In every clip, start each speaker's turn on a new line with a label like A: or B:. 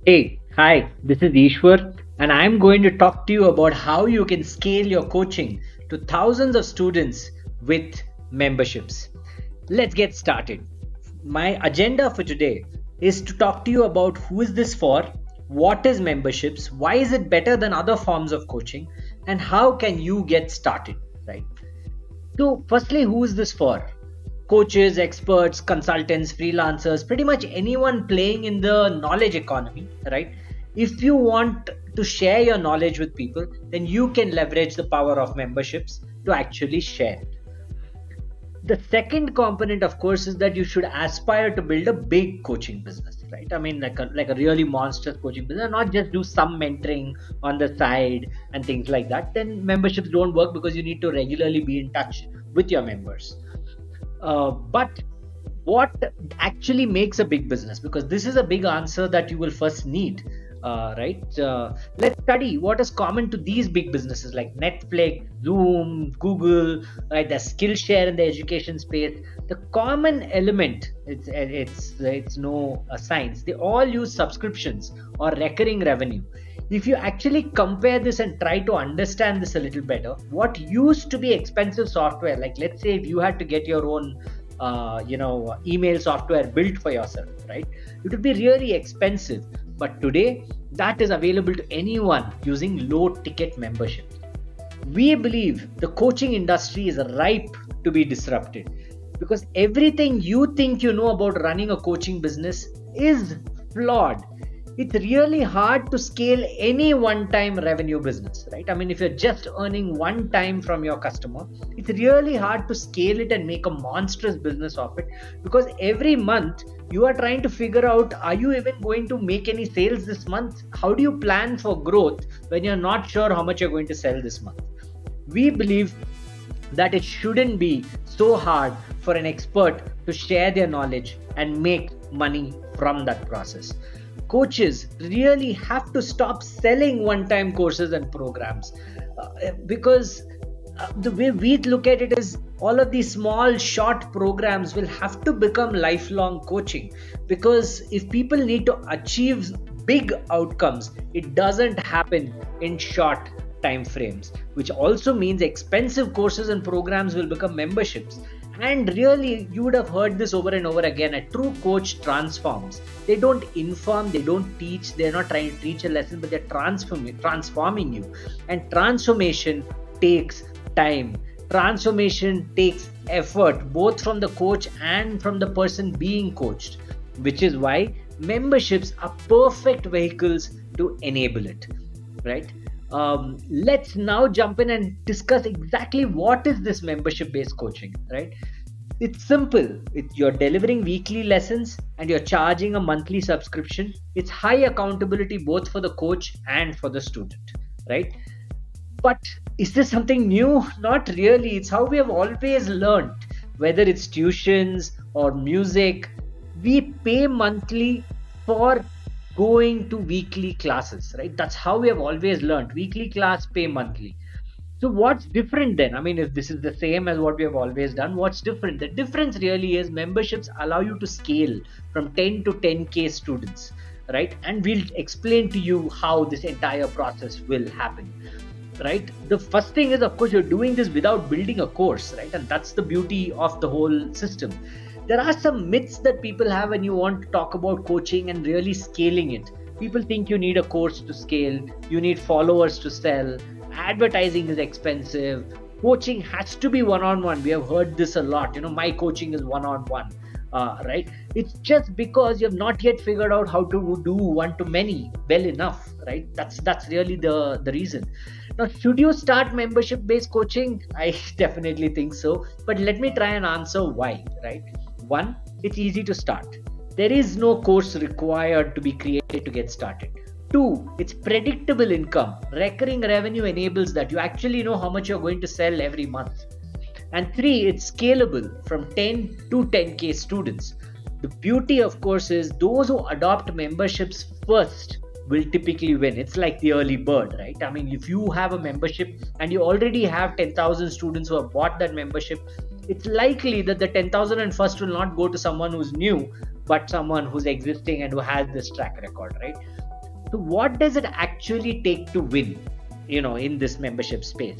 A: Hey, hi, this is Ishwar, and I'm going to talk to you about how you can scale your coaching to thousands of students with memberships. Let's get started. My agenda for today is to talk to you about who is this for, what is memberships, why is it better than other forms of coaching, and how can you get started, right? So, firstly, who is this for? Coaches, experts, consultants, freelancers, pretty much anyone playing in the knowledge economy, right? If you want to share your knowledge with people, then you can leverage the power of memberships to actually share it. The second component, of course, is that you should aspire to build a big coaching business, right? I mean, like a really monstrous coaching business, not just do some mentoring on the side and things like that. Then memberships don't work because you need to regularly be in touch with your members. But what actually makes a big business? Because this is a big answer that you will first need, right? Let's study what is common to these big businesses like Netflix, Zoom, Google, right? The Skillshare in the education space. The common element, it's no science. They all use subscriptions or recurring revenue. If you actually compare this and try to understand this a little better, what used to be expensive software, like let's say if you had to get your own email software built for yourself, right? It would be really expensive, but today that is available to anyone using low ticket memberships. We believe the coaching industry is ripe to be disrupted because everything you think you know about running a coaching business is flawed. It's really hard to scale any one time revenue business, right? I mean, if you're just earning one time from your customer, it's really hard to scale it and make a monstrous business of it because every month you are trying to figure out, are you even going to make any sales this month? How do you plan for growth when you're not sure how much you're going to sell this month? We believe that it shouldn't be so hard for an expert to share their knowledge and make money from that process. Coaches really have to stop selling one time courses and programs because the way we look at it is all of these small short programs will have to become lifelong coaching, because if people need to achieve big outcomes, it doesn't happen in short time frames, which also means expensive courses and programs will become memberships. And really, you would have heard this over and over again, a true coach transforms. They don't inform, they don't teach, they're not trying to teach a lesson, but they're transforming you. And transformation takes time. Transformation takes effort, both from the coach and from the person being coached, which is why memberships are perfect vehicles to enable it, right? Let's now jump in and discuss exactly what is this membership based coaching, right? It's simple. You're delivering weekly lessons and you're charging a monthly subscription. It's high accountability both for the coach and for the student, right? But is this something new? Not really. It's how we have always learned, whether it's tuitions or music. We pay monthly for going to weekly classes, right? That's how we have always learned. Weekly class, pay monthly. So what's different then? I mean, if this is the same as what we have always done, what's different? The difference really is memberships allow you to scale from 10 to 10K students, right? And we'll explain to you how this entire process will happen, right? The first thing is, of course, you're doing this without building a course, right? And that's the beauty of the whole system. There are some myths that people have when you want to talk about coaching and really scaling it. People think you need a course to scale, you need followers to sell, advertising is expensive, coaching has to be one on one. We have heard this a lot. My coaching is one on one, right? It's just because you have not yet figured out how to do one to many well enough, right? That's really the reason. Now, should you start membership based coaching? I definitely think so, but let me try and answer why, right? One, it's easy to start. There is no course required to be created to get started. Two, it's predictable income. Recurring revenue enables that. You actually know how much you're going to sell every month. And three, it's scalable from 10 to 10K students. The beauty, of course, is those who adopt memberships first will typically win. It's like the early bird, right? I mean, if you have a membership and you already have 10,000 students who have bought that membership, it's likely that the 10,000 and first will not go to someone who's new, but someone who's existing and who has this track record, right? So what does it actually take to win, in this membership space?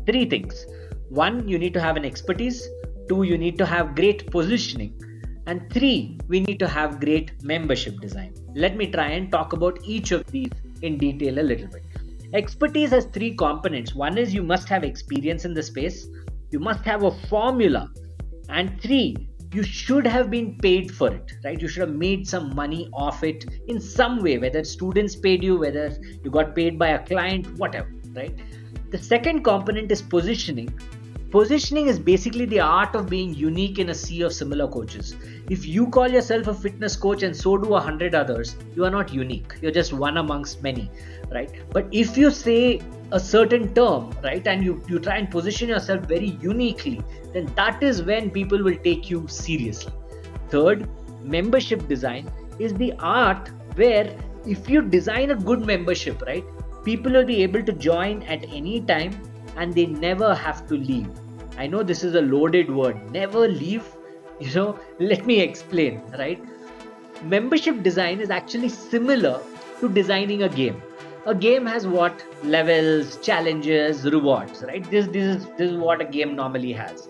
A: Three things. One, you need to have an expertise. Two, you need to have great positioning. And three, we need to have great membership design. Let me try and talk about each of these in detail a little bit. Expertise has three components. One is you must have experience in the space, you must have a formula, and three, you should have been paid for it, right? You should have made some money off it in some way, whether students paid you, whether you got paid by a client, whatever, right? The second component is positioning. Positioning is basically the art of being unique in a sea of similar coaches. If you call yourself a fitness coach and so do 100 others, you are not unique. You're just one amongst many, right? But if you say a certain term, right, and you try and position yourself very uniquely, then that is when people will take you seriously. Third, membership design is the art where if you design a good membership, right, people will be able to join at any time and they never have to leave. I know this is a loaded word, never leave. Let me explain, right? Membership design is actually similar to designing a game. A game has what? Levels, challenges, rewards, right? This is what a game normally has.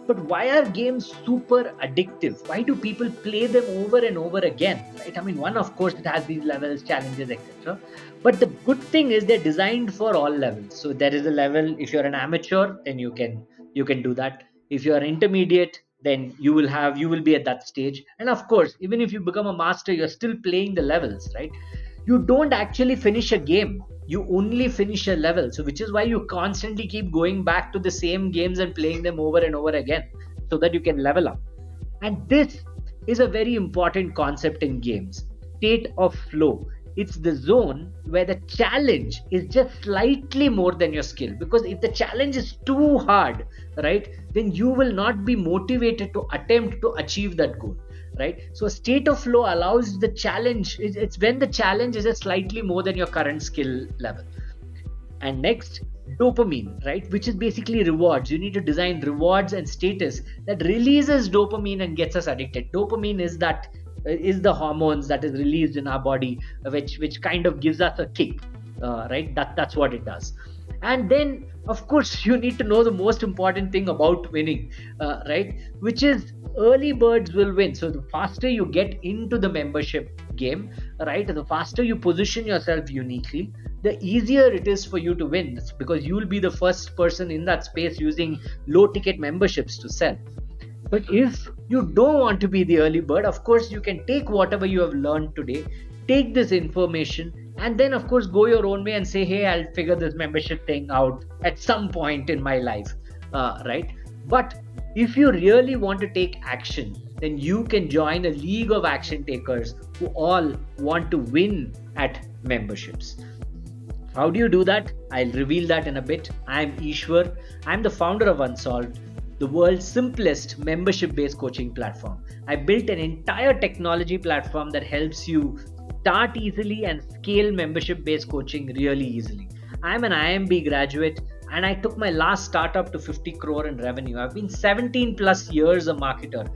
A: But why are games super addictive? Why do people play them over and over again? Right? I mean, one, of course, it has these levels, challenges, etc. But the good thing is they're designed for all levels. So there is a level. If you're an amateur, then you can do that. If you're intermediate, then you will be at that stage. And of course, even if you become a master, you're still playing the levels, right? You don't actually finish a game, you only finish a level. So which is why you constantly keep going back to the same games and playing them over and over again, so that you can level up. And this is a very important concept in games: state of flow. It's the zone where the challenge is just slightly more than your skill, because if the challenge is too hard, right, then you will not be motivated to attempt to achieve that goal, right? So a state of flow allows the challenge, it's when the challenge is just slightly more than your current skill level. And next, dopamine, right, which is basically rewards. You need to design rewards and status that releases dopamine and gets us addicted. Dopamine is the hormones that is released in our body, which kind of gives us a kick, right? That's what it does. And then, of course, you need to know the most important thing about winning, right, which is early birds will win. So the faster you get into the membership game, right, the faster you position yourself uniquely, the easier it is for you to win, because you will be the first person in that space using low ticket memberships to sell. But if you don't want to be the early bird, of course, you can take whatever you have learned today, take this information, and then, of course, go your own way and say, hey, I'll figure this membership thing out at some point in my life, right? But if you really want to take action, then you can join a league of action takers who all want to win at memberships. How do you do that? I'll reveal that in a bit. I'm Ishwar. I'm the founder of Unsolved, the world's simplest membership-based coaching platform. I built an entire technology platform that helps you start easily and scale membership-based coaching really easily. I'm an IMB graduate and I took my last startup to 50 crore in revenue. I've been 17 plus years a marketer.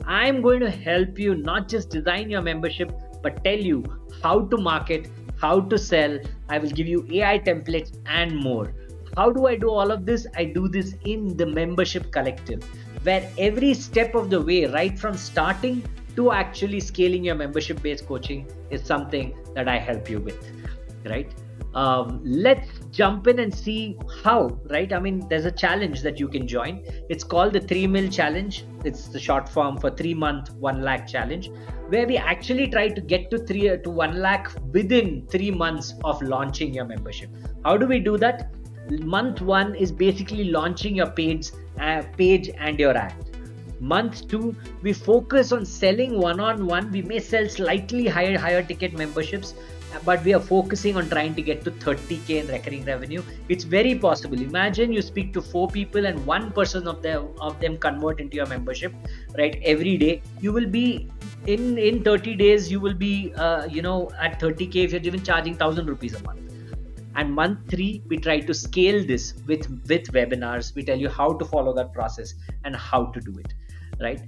A: I'm going to help you not just design your membership, but tell you how to market, how to sell. I will give you AI templates and more. How do I do all of this? I do this in the membership collective, where every step of the way, right from starting to actually scaling your membership based coaching, is something that I help you with, right? Let's jump in and see how, right? I mean, there's a challenge that you can join. It's called the 3 mil challenge. It's the short form for 3-month 1 lakh challenge, where we actually try to get to 1 lakh within 3 months of launching your membership. How do we do that? Month 1 is basically launching your page and your ad. Month 2, we focus on selling one-on-one. We may sell slightly higher ticket memberships, but we are focusing on trying to get to 30K in recurring revenue. It's very possible. Imagine you speak to 4 people and 1% of them convert into your membership, right? Every day you will be in 30 days you will be at 30K if you're even charging 1,000 rupees a month. And month 3, we try to scale this with webinars. We tell you how to follow that process and how to do it, right?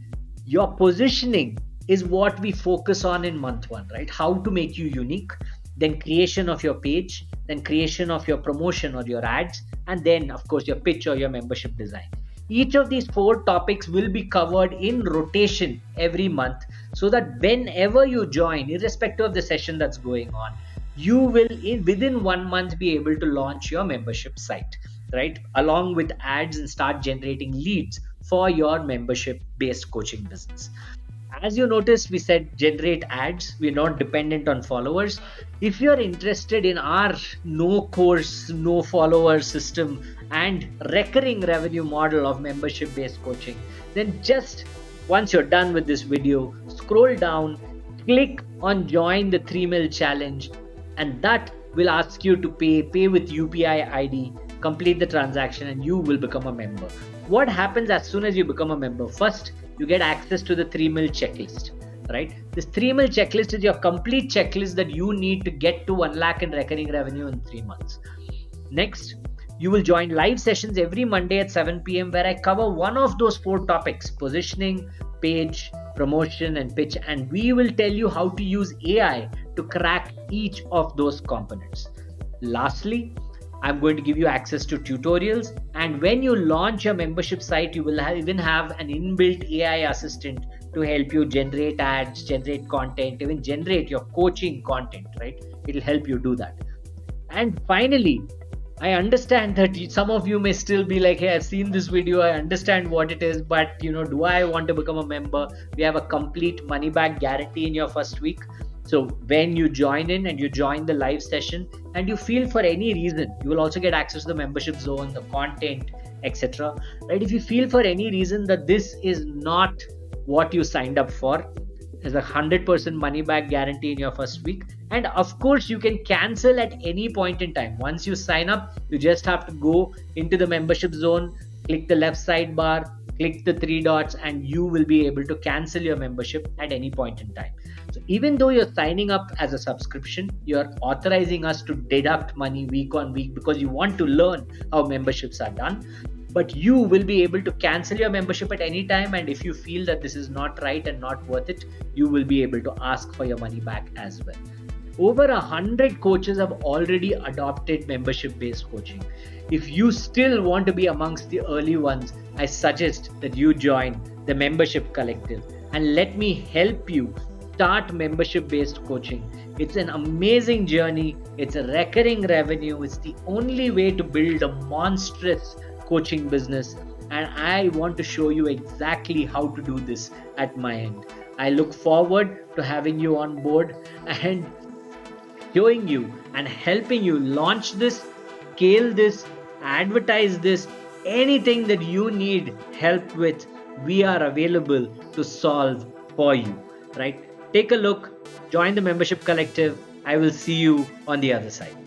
A: Your positioning is what we focus on in month 1, right? How to make you unique. then creation of your page, then creation of your promotion or your ads, and then of course your pitch or your membership design. Each of these four topics will be covered in rotation every month, so that whenever you join, irrespective of the session that's going on, you will within 1 month be able to launch your membership site, right, along with ads, and start generating leads for your membership based coaching business. As you noticed, we said generate ads. We're not dependent on followers. If you're interested in our no course, no follower system and recurring revenue model of membership based coaching, then just once you're done with this video, scroll down, click on join the 3 mil challenge, and that will ask you to pay with UPI ID, complete the transaction, and you will become a member. What happens as soon as you become a member? First, you get access to the 3 mil checklist, right? This 3 mil checklist is your complete checklist that you need to get to 1 lakh in recurring revenue in 3 months. Next, you will join live sessions every Monday at 7 p.m. where I cover one of those four topics: positioning, page, promotion, and pitch. And we will tell you how to use AI to crack each of those components. Lastly, I'm going to give you access to tutorials. And when you launch your membership site, you will even have an inbuilt AI assistant to help you generate ads, generate content, even generate your coaching content, right? It'll help you do that. And finally, I understand that some of you may still be like, hey, I've seen this video, I understand what it is, but do I want to become a member? We have a complete money back guarantee in your first week. So when you join in and you join the live session and you feel for any reason, you will also get access to the membership zone, the content, etc. Right? If you feel for any reason that this is not what you signed up for, there's a 100% money back guarantee in your first week. And of course, you can cancel at any point in time. Once you sign up, you just have to go into the membership zone, click the left sidebar, click the three dots, and you will be able to cancel your membership at any point in time. So even though you're signing up as a subscription, you're authorizing us to deduct money week on week because you want to learn how memberships are done. But you will be able to cancel your membership at any time, and if you feel that this is not right and not worth it, you will be able to ask for your money back as well. Over 100 coaches have already adopted membership based coaching. If you still want to be amongst the early ones, I suggest that you join the membership collective and let me help you start membership based coaching. It's an amazing journey. It's a recurring revenue. It's the only way to build a monstrous coaching business, and I want to show you exactly how to do this at my end. I look forward to having you on board and showing you and helping you launch this, scale this, advertise this, anything that you need help with, we are available to solve for you, right? Take a look, join the membership collective. I will see you on the other side.